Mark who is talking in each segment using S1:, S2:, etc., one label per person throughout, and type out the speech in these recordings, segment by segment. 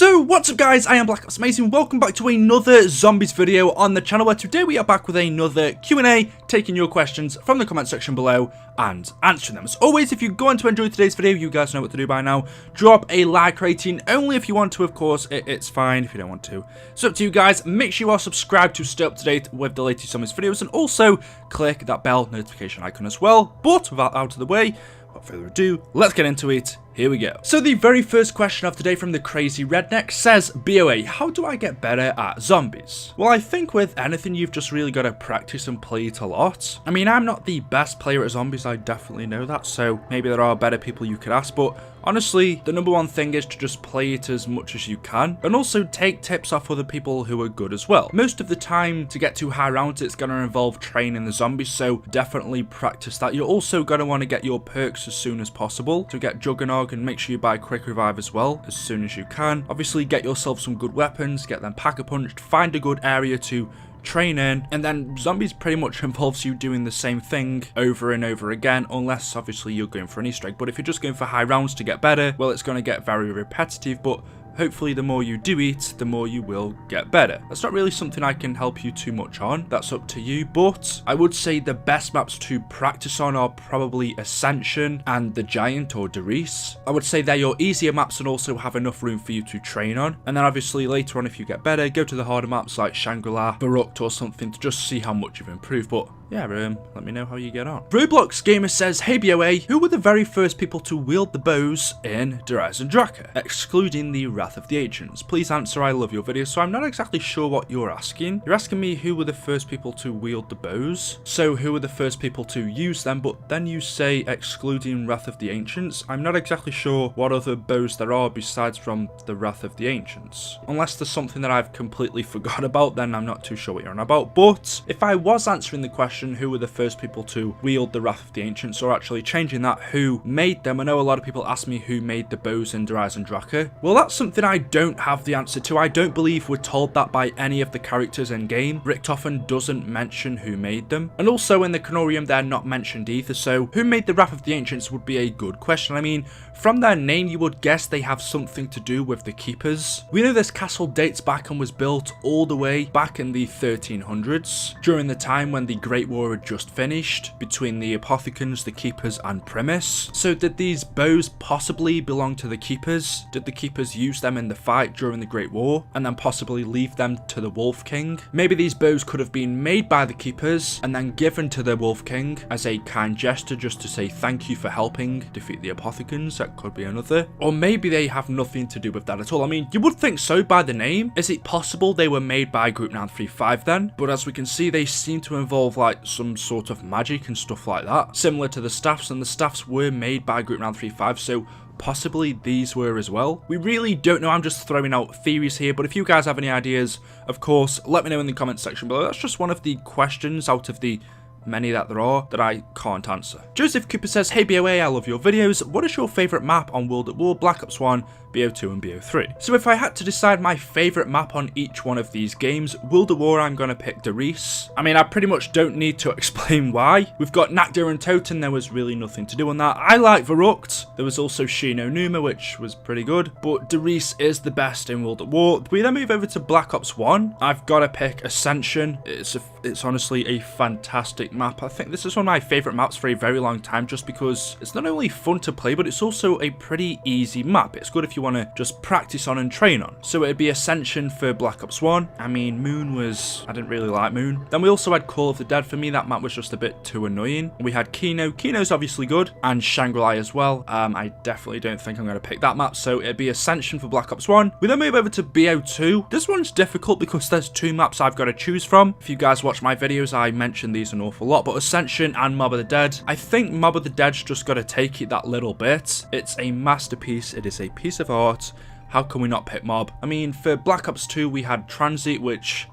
S1: So what's up guys, I am BlackOpsAmazing, welcome back to another zombies video on the channel where today we are back with another Q&A, taking your questions from the comment section below and answering them. As always, if you're going to enjoy today's video, you guys know what to do by now. Drop a like rating, only if you want to, of course, it's fine if you don't want to. It's up to you guys. Make sure you are subscribed to stay up to date with the latest zombies videos and also click that bell notification icon as well. But without out of the way, without further ado, let's get into it. Here we go. So the very first question of today from the Crazy Redneck says, BOA, how do I get better at zombies? Well, I think with anything, you've just really got to practice and play it a lot. I mean, I'm not the best player at zombies, I definitely know that, so maybe there are better people you could ask, but honestly, the number one thing is to just play it as much as you can, and also take tips off other people who are good as well. Most of the time, to get to high rounds, it's going to involve training the zombies, so definitely practice that. You're also going to want to get your perks as soon as possible, to get Juggernog, and make sure you buy Quick Revive as well, as soon as you can. Obviously, get yourself some good weapons, get them Pack-a-Punched, find a good area to train in, and then zombies pretty much involves you doing the same thing over and over again, unless obviously you're going for an Easter egg. But if you're just going for high rounds to get better, well, it's going to get very repetitive, but hopefully the more you do it, the more you will get better. That's not really something I can help you too much on, that's up to you, but I would say the best maps to practice on are probably Ascension and the Giant or Derice. I would say they're your easier maps and also have enough room for you to train on. And then obviously later on, if you get better, go to the harder maps like Shangri-La, Baruch or something to just see how much you've improved. But yeah, let me know how you get on. Roblox Gamer says, hey BOA, who were the very first people to wield the bows in Der Eisendrache, excluding the Wrath of the Ancients? Please answer, I love your videos. So I'm not exactly sure what you're asking. You're asking me who were the first people to wield the bows. So who were the first people to use them, but then you say excluding Wrath of the Ancients. I'm not exactly sure what other bows there are besides from the Wrath of the Ancients. Unless there's something that I've completely forgot about, then I'm not too sure what you're on about. But if I was answering the question, who were the first people to wield the Wrath of the Ancients, or actually changing that, who made them? I know a lot of people ask me who made the bows in Der Eisendrache. Well, that's something I don't have the answer to. I don't believe we're told that by any of the characters in game. Richtofen doesn't mention who made them, and also in the Canorium they're not mentioned either, so who made the Wrath of the Ancients would be a good question. I mean, from their name you would guess they have something to do with the Keepers. We know this castle dates back and was built all the way back in the 1300s, during the time when the Great War had just finished between the Apothicons, the Keepers and Primus. So did these bows possibly belong to the Keepers? Did the Keepers use them in the fight during the Great War and then possibly leave them to the Wolf King? Maybe these bows could have been made by the Keepers and then given to the Wolf King as a kind gesture, just to say thank you for helping defeat the Apothicons. That could be another. Or maybe they have nothing to do with that at all. I mean, you would think so by the name. Is it possible they were made by Group 935 then? But as we can see, they seem to involve like some sort of magic and stuff like that, similar to the staffs, and the staffs were made by Group 935, so possibly these were as well. We really don't know. I'm just throwing out theories here, but if you guys have any ideas, of course, let me know in the comment section below. That's just one of the questions out of the many that there are that I can't answer. Joseph Cooper says, hey BOA, I love your videos. What is your favourite map on World at War, Black Ops 1, BO2 and BO3? So if I had to decide my favourite map on each one of these games, World at War, I'm going to pick Derice. I mean, I pretty much don't need to explain why. We've got Nakdir and Toten, there was really nothing to do on that. I like Verrucht. There was also Shino Numa, which was pretty good, but Derice is the best in World at War. We then move over to Black Ops 1. I've got to pick Ascension. It's honestly a fantastic map. I think this is one of my favourite maps for a very long time, just because it's not only fun to play, but it's also a pretty easy map. It's good if you want to just practice on and train on. So it'd be Ascension for Black Ops 1. I mean, Moon was... I didn't really like Moon. Then we also had Call of the Dead. For me, that map was just a bit too annoying. We had Kino. Kino's obviously good. And Shangri-La as well. I definitely don't think I'm going to pick that map. So it'd be Ascension for Black Ops 1. We then move over to BO2. This one's difficult because there's two maps I've got to choose from. If you guys watch my videos, I mention these an awful lot, but Ascension and Mob of the Dead. I think Mob of the Dead's just got to take it that little bit. It's a masterpiece. It is a piece of art. How can we not pick Mob? I mean, for Black Ops 2, we had Transit, which,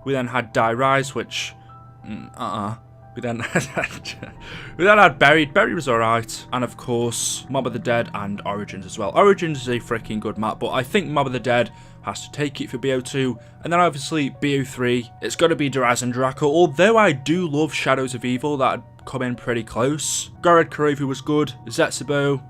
S1: We then had Die Rise, which, We then had Buried. Buried was alright. And of course, Mob of the Dead and Origins as well. Origins is a freaking good map, but I think Mob of the Dead has to take it for BO2. And then obviously BO3, it's got to be Der Eisendrache. Although I do love Shadows of Evil, that come in pretty close. Gored Karovu was good. Zetsubo,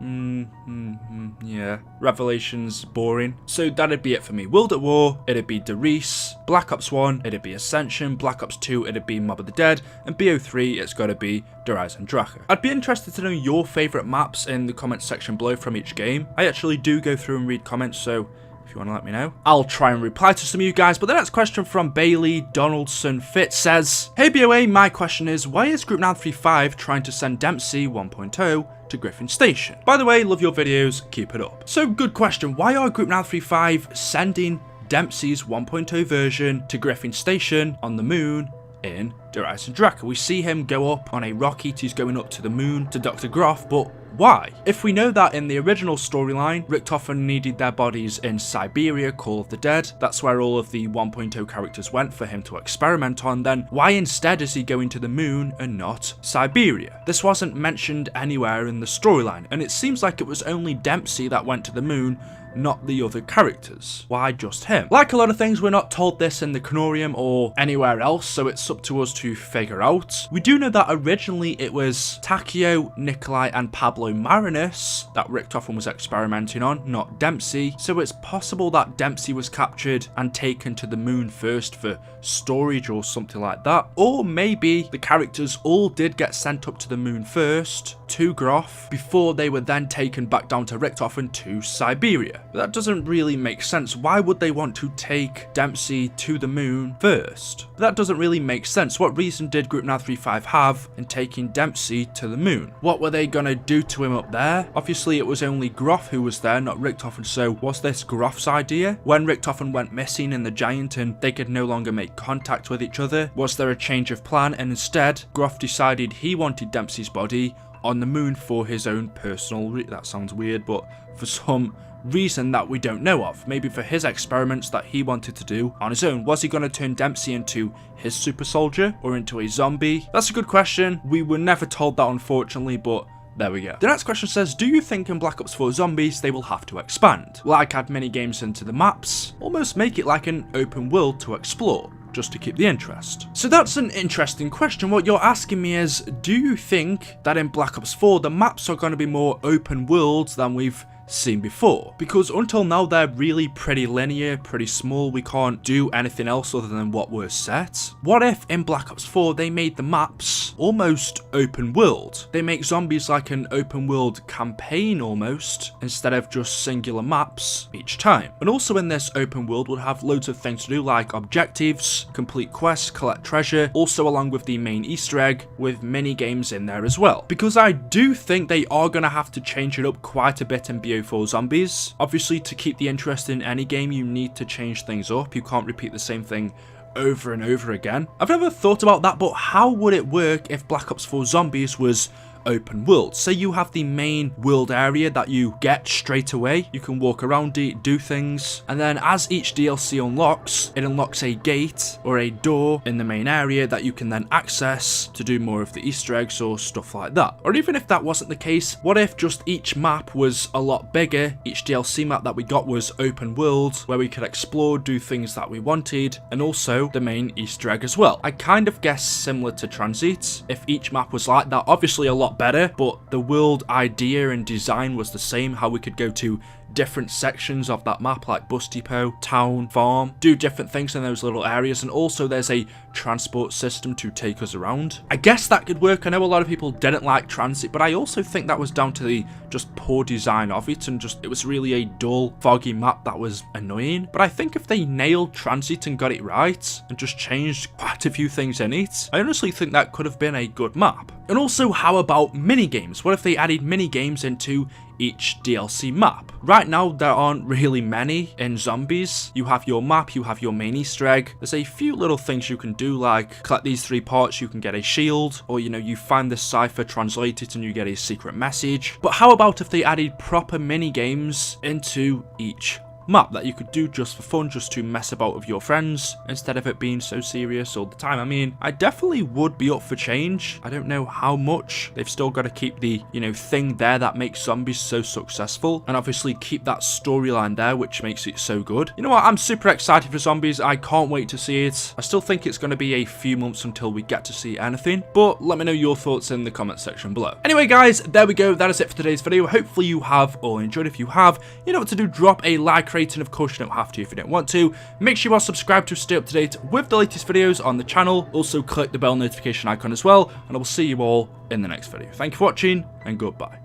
S1: Yeah. Revelations, boring. So that'd be it for me. World at War, it'd be Derice. Black Ops 1, it'd be Ascension. Black Ops 2, it'd be Mob of the Dead. And BO3, it's gotta be Derice and Draka. I'd be interested to know your favourite maps in the comments section below from each game. I actually do go through and read comments, so if you want to let me know, I'll try and reply to some of you guys. But the next question from Bailey Donaldson Fitz says, hey BOA, my question is, why is Group 935 trying to send Dempsey 1.0 to Griffin Station? By the way, love your videos, keep it up. So good question, why are Group 935 sending Dempsey's 1.0 version to Griffin Station on the moon in Derice and Draka? We see him go up on a rocket, he's going up to the moon to Dr. Groff, but why? If we know that in the original storyline, Richthofen needed their bodies in Siberia, Call of the Dead, that's where all of the 1.0 characters went for him to experiment on, then why instead is he going to the moon and not Siberia? This wasn't mentioned anywhere in the storyline, and it seems like it was only Dempsey that went to the moon, not the other characters. Why just him? Like a lot of things, we're not told this in the Canorium or anywhere else, so it's up to us to figure out. We do know that originally it was Takeo, Nikolai and Pablo Marinus that Richthofen was experimenting on, not Dempsey, so it's possible that Dempsey was captured and taken to the moon first for storage or something like that, or maybe the characters all did get sent up to the moon first to Groff before they were then taken back down to Richthofen to Siberia. But that doesn't really make sense. Why would they want to take Dempsey to the moon first? But that doesn't really make sense. What reason did Group 935 have in taking Dempsey to the moon? What were they gonna do to him up there? Obviously it was only Groff who was there, not Richthofen, so was this Groff's idea? When Richthofen went missing in the Giant and they could no longer make contact with each other, was there a change of plan and instead Groff decided he wanted Dempsey's body on the moon for his own personal that sounds weird, but for some reason that we don't know of. Maybe for his experiments that he wanted to do on his own. Was he going to turn Dempsey into his super soldier or into a zombie? That's a good question. We were never told that, unfortunately, but there we go. The next question says, do you think in Black Ops 4 Zombies they will have to expand? Like add mini games into the maps? Almost make it like an open world to explore, just to keep the interest? So that's an interesting question. What you're asking me is, do you think that in Black Ops 4 the maps are going to be more open worlds than we've seen before? Because until now they're really pretty linear, pretty small. We can't do anything else other than what we're set. What if in Black Ops 4 they made the maps almost open world? They make Zombies like an open world campaign almost, instead of just singular maps each time. And also in this open world we'll have loads of things to do, like objectives, complete quests, collect treasure, also along with the main Easter egg with mini games in there as well. Because I do think they are going to have to change it up quite a bit in BO4 Zombies. Obviously, to keep the interest in any game, you need to change things up. You can't repeat the same thing over and over again. I've never thought about that, but how would it work if Black Ops 4 Zombies was open world? Say you have the main world area that you get straight away, you can walk around it, do things, and then as each DLC unlocks, it unlocks a gate or a door in the main area that you can then access to do more of the Easter eggs or stuff like that. Or even if that wasn't the case, what if just each map was a lot bigger, each DLC map that we got was open world, where we could explore, do things that we wanted, and also the main Easter egg as well? I kind of guess similar to TRANZIT, if each map was like that, obviously a lot better, but the world idea and design was the same, how we could go to different sections of that map, like bus depot, town, farm, do different things in those little areas, and also there's a transport system to take us around. I guess that could work. I know a lot of people didn't like TRANZIT, but I also think that was down to the just poor design of it, and just it was really a dull, foggy map that was annoying. But I think if they nailed TRANZIT and got it right and just changed quite a few things in it, I honestly think that could have been a good map. And also, how about mini games? What if they added mini games into each DLC map? Right now there aren't really many in Zombies. You have your map, you have your main Easter egg, there's a few little things you can do, like collect these 3 parts, you can get a shield, or you know, you find this cipher, translate it, and you get a secret message. But how about if they added proper mini games into each map that you could do just for fun, just to mess about with your friends, instead of it being so serious all the time. I mean, I definitely would be up for change. I don't know how much. They've still got to keep the, thing there that makes zombies so successful, and obviously keep that storyline there, which makes it so good. You know what? I'm super excited for zombies. I can't wait to see it. I still think it's going to be a few months until we get to see anything, but let me know your thoughts in the comment section below. Anyway, guys, there we go. That is it for today's video. Hopefully you have all enjoyed. If you have, you know what to do. Drop a like rating. Of course, you don't have to if you don't want to. Make sure you are subscribed to stay up to date with the latest videos on the channel. Also, click the bell notification icon as well, and I will see you all in the next video. Thank you for watching, and goodbye.